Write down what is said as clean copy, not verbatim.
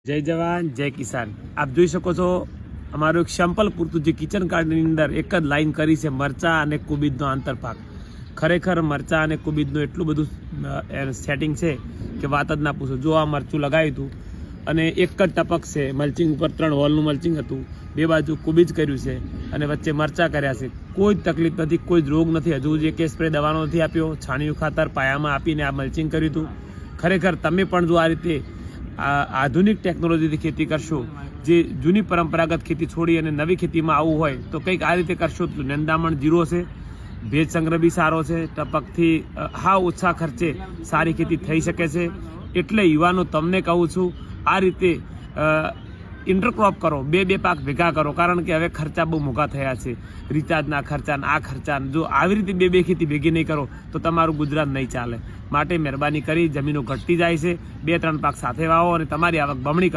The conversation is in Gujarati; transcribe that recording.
જય જવાન જય કિસાન। આપ જોઈ શકો છો અમારું એક સેમ્પલ પૂરતું જે કિચન ગાર્ડનની અંદર એક જ લાઈન કરી છે મરચાં અને કુબીજનો આંતરપાક। ખરેખર મરચાં અને કુબીજનું એટલું બધું સેટિંગ છે કે વાત જ ના પૂછો। જો આ મરચું લગાવ્યું હતું અને એક જ ટપક છે, મલ્ચિંગ ઉપર 3 વોલનું મલ્ચિંગ હતું, 2 બાજુ કુબીજ કર્યું છે અને વચ્ચે મરચાં કર્યા છે। કોઈ તકલીફ નથી, કોઈ રોગ નથી, હજુ જે કે સ્પ્રે દવાનો નથી આપ્યો, છાણિયું ખાતર પાયામાં આપીને આ મલ્ચિંગ કર્યું હતું। ખરેખર તમે પણ જો આ રીતે આધુનિક ટેકનોલોજીથી ખેતી કરશો, જે જૂની પરંપરાગત ખેતી છોડી અને નવી ખેતીમાં આવવું હોય તો કંઈક આ રીતે કરશો તો નિંદામણ જીરો છે, ભેજ સંગ્રહ બી સારો છે, ટપકથી હા ઓછા ખર્ચે સારી ખેતી થઈ શકે છે। એટલે યુવાનો તમને કહું છું આ રીતે ઇન્ટરક્રોપ કરો, 2 પાક ભેગા કરો, કારણ કે હવે ખર્ચા બહુ મોંઘા થયા છે, રિચાર્જના ખર્ચા, આ ખર્ચા। જો આવી રીતે 2 ખેતી ભેગી નહીં કરો તો તમારું ગુજરાત નહીં ચાલે। માટે મહેરબાની કરી, જમીનો ઘટતી જાય છે, 2-3 પાક સાથે વાવો અને તમારી આવક બમણી કરો।